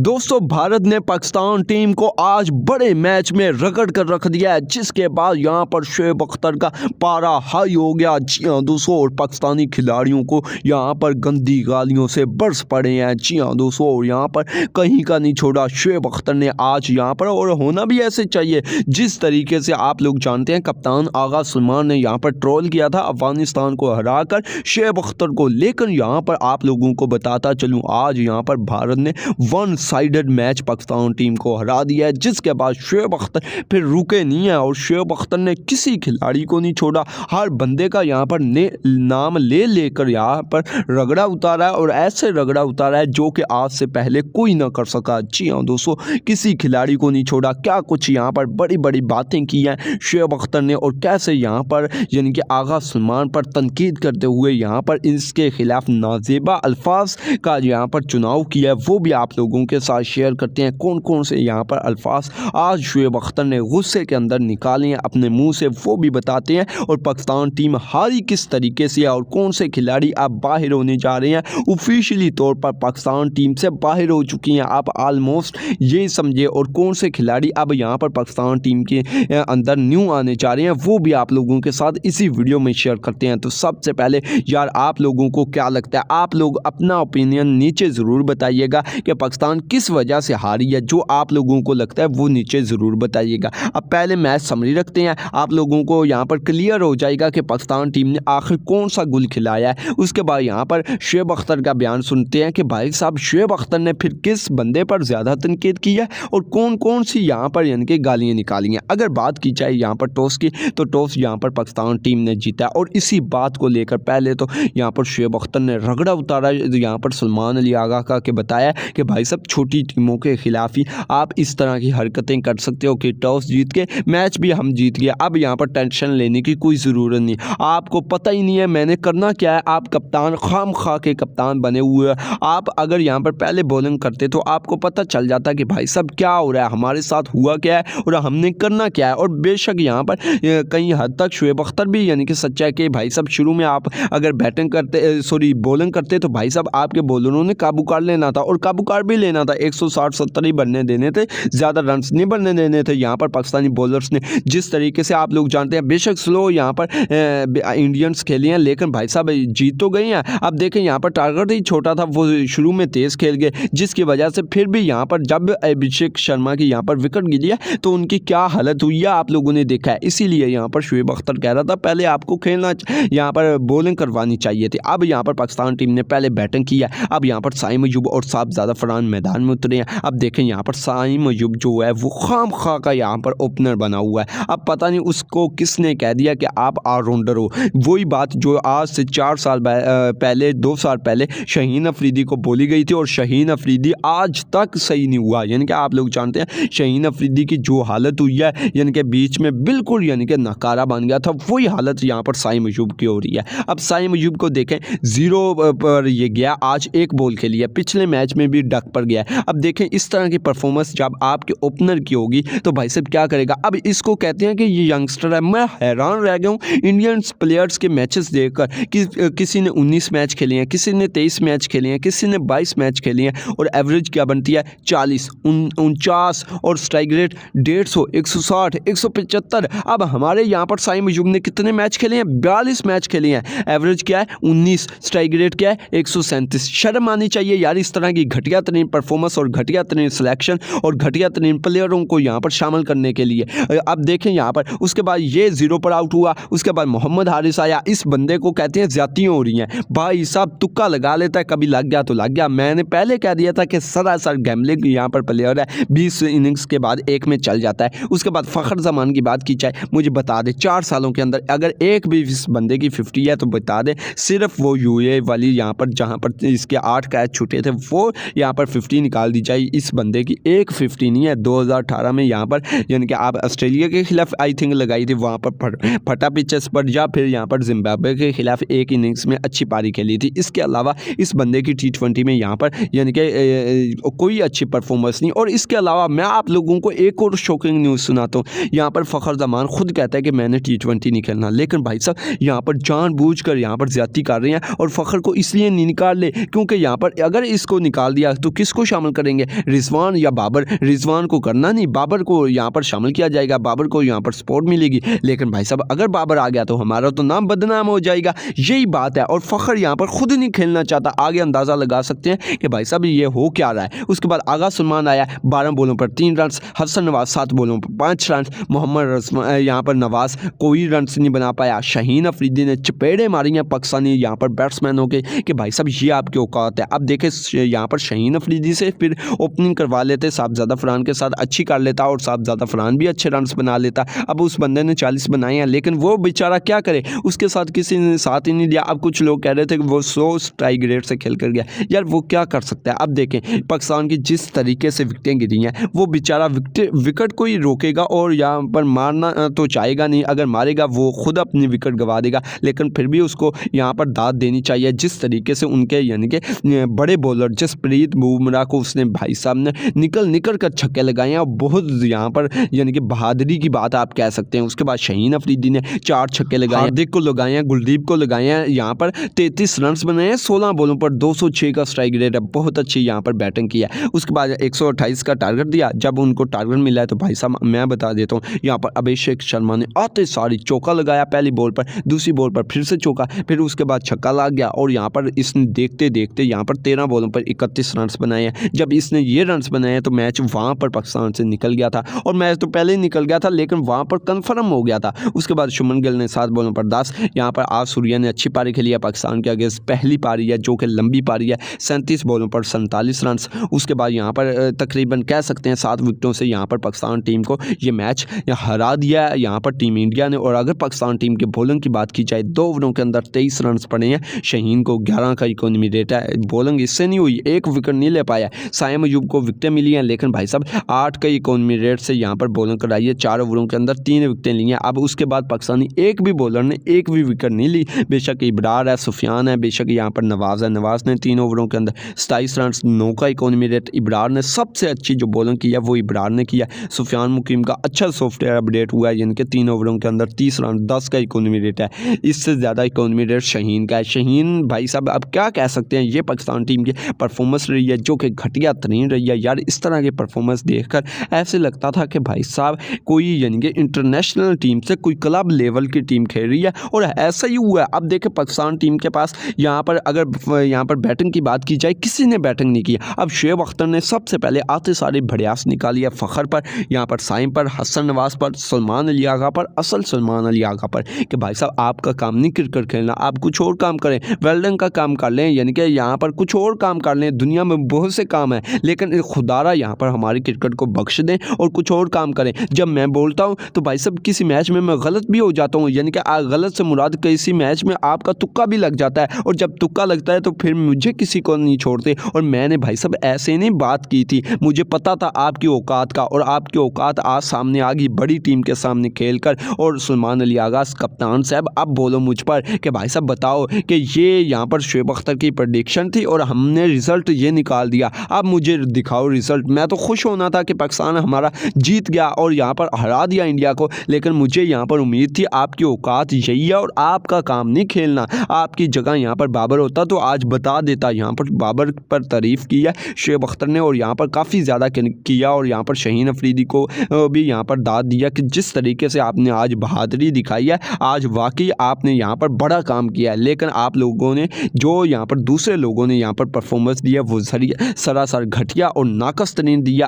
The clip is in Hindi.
दोस्तों भारत ने पाकिस्तान टीम को आज बड़े मैच में रगड़ कर रख दिया है, जिसके बाद यहां पर शोएब अख्तर का पारा हाई हो गया। जी हाँ दोस्तों, और पाकिस्तानी खिलाड़ियों को यहां पर गंदी गालियों से बरस पड़े हैं। जी हाँ दोस्तों, और यहां पर कहीं का नहीं छोड़ा शोएब अख्तर ने आज यहां पर, और होना भी ऐसे चाहिए। जिस तरीके से आप लोग जानते हैं कप्तान आगा सलमान ने यहां पर ट्रोल किया था अफगानिस्तान को हराकर शोएब अख्तर को, लेकर यहां पर आप लोगों को बताता चलूँ आज यहां पर भारत ने one sided match Pakistan team को हरा दिया है, जिसके बाद शोएब अख्तर फिर रुके नहीं है और शोएब अख्तर ने किसी खिलाड़ी को नहीं छोड़ा। हर बंदे का यहाँ पर नाम ले लेकर यहाँ पर रगड़ा उतारा है, और ऐसे रगड़ा उतारा है जो कि आज से पहले कोई ना कर सका। जी हाँ दोस्तों, किसी खिलाड़ी को नहीं छोड़ा। क्या कुछ यहाँ पर बड़ी बड़ी बातें की हैं शोएब अख्तर ने, और कैसे यहाँ पर यानी कि आगा सलमान पर तनकीद करते हुए यहाँ पर इसके खिलाफ नाजेबा अल्फाज का यहाँ पर चुनाव किया है, वो भी आप लोगों के साथ शेयर करते हैं। कौन कौन से यहाँ पर अल्फाज आज शोएब अख्तर ने गुस्से के अंदर निकाले हैं अपने मुंह से, वो भी बताते हैं। और पाकिस्तान टीम हारी किस तरीके से है और कौन से खिलाड़ी अब बाहर होने जा रहे हैं। ऑफिशियली तौर पर पाकिस्तान टीम से बाहर हो चुकी हैं आप ऑलमोस्ट, ये समझे। और कौन से खिलाड़ी अब यहाँ पर पाकिस्तान टीम के अंदर न्यू आने जा रहे हैं, वो भी आप लोगों के साथ इसी वीडियो में शेयर करते हैं। तो सबसे पहले यार आप लोगों को क्या लगता है, आप लोग अपना ओपिनियन नीचे ज़रूर बताइएगा कि पाकिस्तान किस वजह से हारी है। जो आप लोगों को लगता है वो नीचे ज़रूर बताइएगा। अब पहले मैच समरी रखते हैं, आप लोगों को यहाँ पर क्लियर हो जाएगा कि पाकिस्तान टीम ने आखिर कौन सा गुल खिलाया है। उसके बाद यहाँ पर शोएब अख्तर का बयान सुनते हैं कि भाई साहब शोएब अख्तर ने फिर किस बंदे पर ज़्यादा तनकीद की है और कौन कौन सी यहाँ पर यानी कि गालियाँ निकाली हैं। अगर बात की जाए यहाँ पर टॉस की, तो टॉस यहाँ पर पाकिस्तान टीम ने जीता, और इसी बात को लेकर पहले तो यहाँ पर शोएब अख्तर ने रगड़ा उतारा यहाँ पर सलमान अली आगा का कि बताया कि भाई साहब छोटी टीमों के खिलाफ ही आप इस तरह की हरकतें कर सकते हो कि टॉस जीत के मैच भी हम जीत गए, अब यहाँ पर टेंशन लेने की कोई ज़रूरत नहीं। आपको पता ही नहीं है मैंने करना क्या है, आप कप्तान खाम खा के कप्तान बने हुए हैं। आप अगर यहाँ पर पहले बॉलिंग करते तो आपको पता चल जाता कि भाई साहब क्या हो रहा है, हमारे साथ हुआ क्या है और हमने करना क्या है। और बेशक यहाँ पर कई हद तक शोएब अख्तर भी यानी कि सच्चा है कि भाई साहब शुरू में आप अगर बैटिंग करते बॉलिंग करते तो भाई साहब आपके बॉलरों ने काबू कर लेना था, और काबू कर भी लेना था। 160-70 ही बनने देने थे, ज़्यादा रन नहीं बनने देने थे। यहाँ पर पाकिस्तानी बॉलर्स ने जिस तरीके से आप लोग जानते हैं बेशक स्लो यहाँ पर इंडियंस खेले हैं, लेकिन भाई साहब जीत तो गए हैं। अब देखें यहाँ पर टारगेट ही छोटा था, वो शुरू में तेज़ खेल गए, जिसकी वजह से फिर भी यहाँ पर जब अभिषेक शर्मा की यहाँ पर विकेट गिरी है तो उनकी क्या हालत हुई है आप लोगों ने देखा है। इसीलिए यहाँ पर शोएब अख्तर कह रहा था पहले आपको खेलना यहाँ पर बॉलिंग करवानी चाहिए थी। अब यहाँ पर पाकिस्तान टीम ने पहले बैटिंग की है, अब यहाँ पर साइम अयूब और साहबजादा फरहान मैदान में उतरे हैं। अब देखें यहाँ पर साइम अयूब जो है वो खाम खा का यहाँ पर ओपनर बना हुआ है। अब पता नहीं उसको किसने कह दिया कि आप ऑलराउंडर हो। वही बात जो आज से 4 साल पहले 2 साल पहले शाहीन अफरीदी को बोली गई थी, और शाहीन अफरीदी आज तक सही नहीं हुआ। यानी कि आप लोग जानते हैं शाहीन अफरीदी की जो हालत हुई है यानी कि बीच में बिल्कुल यानी कि नकारा बन गया था, वही हालत यहाँ पर साइम अयूब की हो रही है। अब साइम अयूब को देखें 0 पर ये गया, आज 1 बॉल खेली है, पिछले मैच में भी डक पर गया। अब देखें इस तरह की परफॉर्मेंस जब आपके ओपनर की होगी तो भाई साहब क्या करेगा। अब इसको कहते हैं कि ये यंगस्टर है। मैं हैरान रह गया हूँ इंडियन प्लेयर्स के मैचेस देखकर कि किसी ने 19 मैच खेले हैं, किसी ने 23 मैच खेले हैं, किसी ने 22 मैच खेले हैं, और एवरेज क्या बनती है 40, 49, और स्ट्राइक रेट 150, 160, 175। अब हमारे यहाँ पर साइम अयूब ने कितने मैच खेले हैं, 42 मैच खेले हैं, एवरेज क्या है 19, स्ट्राइक रेट क्या है 137। शर्म आनी चाहिए यार इस तरह की घटिया तरीन परफॉर्मेंस और घटिया तरीन सिलेक्शन और घटिया तरीन प्लेयरों को यहाँ पर शामिल करने के लिए। अब देखें यहाँ पर उसके बाद ये 0 पर आउट हुआ, उसके बाद मोहम्मद हारिस आया। इस बंदे को कहते हैं ज्यादतियाँ हो रही हैं। भाई साहब तुक्का लगा लेता है, कभी लग गया तो लग गया। मैंने पहले कह दिया था कि सरासर गैम्बलिंग यहाँ पर प्लेयर है, 20 इनिंग्स के बाद एक में चल जाता है। उसके बाद फ़खर जमान की बात की जाए, मुझे बता दे 4 सालों के अंदर अगर एक भी इस बंदे की 50 है तो बता दे, सिर्फ वो यूए वाली यहाँ पर जहाँ पर इसके 8 कैच छूटे थे वो यहाँ पर 50 निकाल दी जाए। इस बंदे की एक 50 नहीं है। 2018 में यहाँ पर यानी कि आप ऑस्ट्रेलिया के खिलाफ आई थिंक लगाई थी, वहाँ पर फटा पिचेस पर, या फिर यहाँ पर जिम्बाब्वे के खिलाफ एक इनिंग्स में अच्छी पारी खेली थी। इसके अलावा इस बंदे की T20 में यहाँ पर यानी कि कोई अच्छी परफॉर्मेंस नहीं। और इसके अलावा मैं आप लोगों को एक और शॉकिंग न्यूज़ सुनाता हूँ। यहाँ पर फ़खर जमान खुद कहता है कि मैंने T20 नहीं खेलना, लेकिन भाई साहब यहाँ पर जानबूझकर यहाँ पर ज्यादती कर रहे हैं, और फ़खर को इसलिए नहीं निकाल ले क्योंकि यहाँ पर अगर इसको निकाल दिया तो किसको शामिल करेंगे, रिजवान या बाबर? रिजवान को करना नहीं, बाबर को यहाँ पर शामिल किया जाएगा, बाबर को यहाँ पर सपोर्ट मिलेगी। लेकिन भाई साहब अगर बाबर आ गया तो हमारा तो नाम बदनाम हो जाएगा, यही बात है। और फ़खर यहाँ पर खुद नहीं खेलना चाहता। आगे अंदाज़ा लगा सकते हैं कि भाई साहब ये हो क्या रहा है। उसके बाद आगा सलमान आया, 12 बॉलों पर 3 रन, हसन नवाज 7 बॉलों पर 5 रन, मोहम्मद यहाँ पर नवाज कोई रन नहीं बना पाया। शाहीन अफरीदी ने चपेड़े मारी हैं पाकिस्तानी यहाँ पर बैट्समैनों के कि भाई साहब ये आपकी औकात है। अब देखें यहाँ पर शाहीन अफरीदी से फिर ओपनिंग करवा लेते, साहबजादा फरहान के साथ अच्छी कर लेता और साहबजादा फरहान भी अच्छे रन बना लेता। अब उस बंदे ने 40 बनाए हैं, लेकिन वो बेचारा क्या करे, उसके साथ किसी ने साथ ही नहीं दिया। अब कुछ लोग कह रहे थे कि वो 100 स्ट्राइक रेट से खेल कर गया, यार वो क्या कर सकता है। अब देखें पाकिस्तान की जिस तरीके से विकेटें गिरी हैं, वो बेचारा विकेट को ही रोकेगा और यहाँ पर मारना तो चाहेगा नहीं, अगर मारेगा वो खुद अपनी विकेट गवा देगा। लेकिन फिर भी उसको यहाँ पर दाद देनी चाहिए, जिस तरीके से उनके यानी कि बड़े बॉलर जसप्रीत बुमराह को उसने भाई साहब ने निकल कर छक्के लगाए हैं, और बहुत यहाँ पर यानी कि बहादुरी की बात आप कह सकते हैं। उसके बाद शाहीन अफरीदी ने 4 छक्के लगाए, हार्दिक को लगाए हैं, गुलदीप को लगाए हैं, यहाँ पर 33 रन बनाए हैं, 16 बॉलों पर 206 का स्ट्राइक रेट है, बहुत अच्छी यहाँ पर बैटिंग की है। उसके बाद 128 का टारगेट दिया। जब उनको टारगेट मिला है तो भाई साहब मैं बता देता हूँ, यहाँ पर अभिषेक शर्मा ने आते सारी चौका लगाया, पहली बॉल पर, दूसरी बॉल पर फिर से चौका, फिर उसके बाद छक्का लग गया, और यहाँ पर इसने देखते देखते यहाँ पर 13 बॉलों पर 31 रन बनाए हैं। जब इसने ये रन बनाए हैं तो मैच वहाँ पर पाकिस्तान से निकल गया था, और मैच तो पहले ही निकल गया था लेकिन वहाँ पर कन्फर्म हो गया था। उसके बाद शुभमन गिल ने 7 बॉलों पर 10, यहाँ पर आज सूर्या ने अच्छी पारी खेली है पाकिस्तान के अगेंस्ट, पहली पारी है जो कि लंबी पारी है, 37 बॉलों पर 47 रन। उसके बाद यहाँ पर तकरीबन कह सकते हैं 7 विकेटों से यहाँ पर पाकिस्तान टीम को ये मैच हरा दिया है यहाँ पर टीम इंडिया ने। और अगर पाकिस्तान टीम के बॉलिंग की बात की जाए, 2 ओवरों के अंदर 23 रन पड़े हैं, शाहीन को 11 का इकोनॉमी रेट है, बॉलिंग इससे नहीं हुई, 1 विकेट नहीं ले पाया। साइम अयूब को विकेटें मिली हैं, लेकिन भाई साहब 8 का इकोनॉमी रेट से यहाँ पर बॉलिंग कराई है, 4 ओवरों के अंदर 3 विकेटें ली हैं। अब उसके बाद पाकिस्तानी एक भी बॉलर ने एक भी विकेट नहीं ली, बेशक इब्रार है, सुफियान है, बेशक यहाँ पर नवाज है, नवाज ने 3 ओवरों के अंदर 27 रन, 9 का इकोनॉमी रेट। इब्रार ने सबसे अच्छी जो बॉलिंग की है वो इब्रार ने किया। सुफियान मुकीम का अच्छा सॉफ्टवेयर अपडेट हुआ है, यानी कि 3 ओवरों के अंदर 30 रन, 10 का इकोनॉमी रेट है, इससे ज़्यादा इकोनॉमी रेट शाहीन का है। शाहीन भाई साहब अब क्या कह सकते हैं, ये पाकिस्तान टीम की परफॉर्मेंस रही है जो कि घटिया तरीन रही है। यार इस तरह की परफॉर्मेंस देखकर ऐसे लगता था कि भाई साहब कोई यानी कि इंटरनेशनल टीम से कोई क्लब लेवल की टीम खेल रही है, और ऐसा ही हुआ है। अब देखें पाकिस्तान टीम के पास यहाँ पर अगर यहाँ पर बैटिंग की बात की जाए, किसी ने बैटिंग नहीं की। अब शुएब अख्तर ने सबसे पहले आते सारे भड़ियास निकाली है, फ़खर पर, यहाँ पर साइम पर, हसन नवाज पर, सलमान अली आगा पर, असल सलमान अली आगा पर, कि भाई साहब आपका काम नहीं क्रिकेट खेलना, आप कुछ और काम करें, वेल्डिंग का काम कर लें, यानी कि यहाँ पर कुछ और काम कर लें, दुनिया में बहुत से काम है, लेकिन खुदारा यहाँ पर हमारी क्रिकेट को बख्श दें और कुछ और काम करें। जब मैं बोलता हूँ तो भाई साहब किसी मैच में मैं गलत भी हो जाता हूँ, यानी कि गलत से मुराद किसी मैच में आपका तुक्का भी लग जाता है, और जब तुक्का लगता है तो फिर मुझे किसी को नहीं छोड़ते। और मैंने भाई साहब ऐसे नहीं बात की थी, मुझे पता था आपकी औकात का, और आपकी औकात आज सामने आ गई बड़ी टीम के सामने खेलकर। और सलमान अली आगा कप्तान साहब अब बोलो मुझ पर कि भाई साहब बताओ कि ये यहाँ पर शुएब अख्तर की प्रेडिक्शन थी और हमने रिजल्ट ये निकाल दिया, अब मुझे दिखाओ रिजल्ट। मैं तो खुश होना था कि पाकिस्तान हमारा जीत गया और यहाँ पर हरा दिया इंडिया को, लेकिन मुझे यहाँ पर उम्मीद थी आपकी औकात यही है और आपका काम नहीं खेलना। आपकी जगह यहाँ पर बाबर होता तो आज बता देता। यहाँ पर बाबर पर तारीफ़ की है शुएब अख्तर ने, और यहाँ पर काफ़ी ज़्यादा किया, और यहाँ पर शाहीन अफरीदी को भी यहाँ पर दाद दिया कि जिस तरीके से आपने आज बहादुरी दिखाई है, आज वाकई आपने यहाँ पर बड़ा काम किया है। लेकिन आप लोगों ने जो यहाँ पर दूसरे लोगों ने यहाँ पर परफॉर्मेंस दिया वो सरासर घटिया और नाकस तरीन दिया।